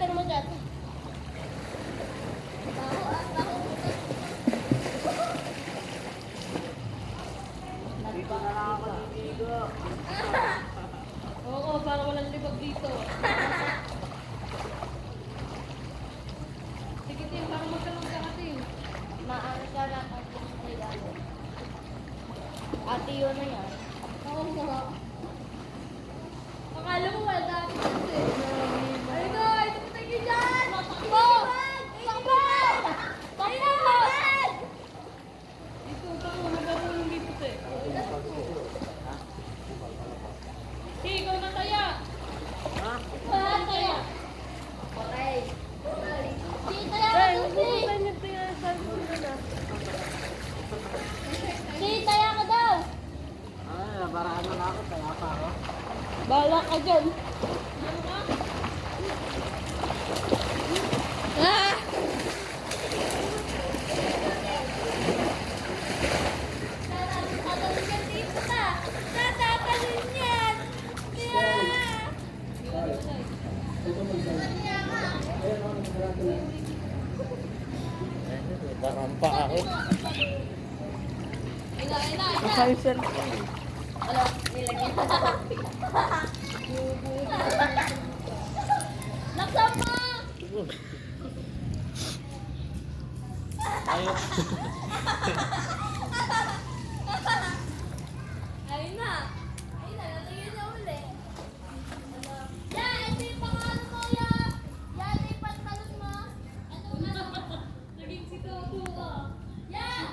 ka naman dyan. Dito na lang ako niligo. Oo, para walang libag dito. Sige, Tim, para magkaroon ka Tim. Maano ka na kung sila. Ate yun na yan. Oo nga. Akala mo wala dati kasi. Ay, guys! Tumatay kayo dyan! Takbo! Takbo! Takbo! Dito, tama, magkakaroon dito, te. Hey, ikaw na kaya. Ha? Saan kaya? Okay. Dito yan, Ay, Susi! niyo tingnan sa cellphone ko na. Dito yan ka daw! Ay, nabaraan na ako. Kaya pa ako. Bala ka dyan. Ah! Tatatalin yan dito na! Tatatalin yan! Nabaraan pa ako. Ina! Yung cellphone. Alam, nilagyan ko sa topic. Laksan mo! Ayun.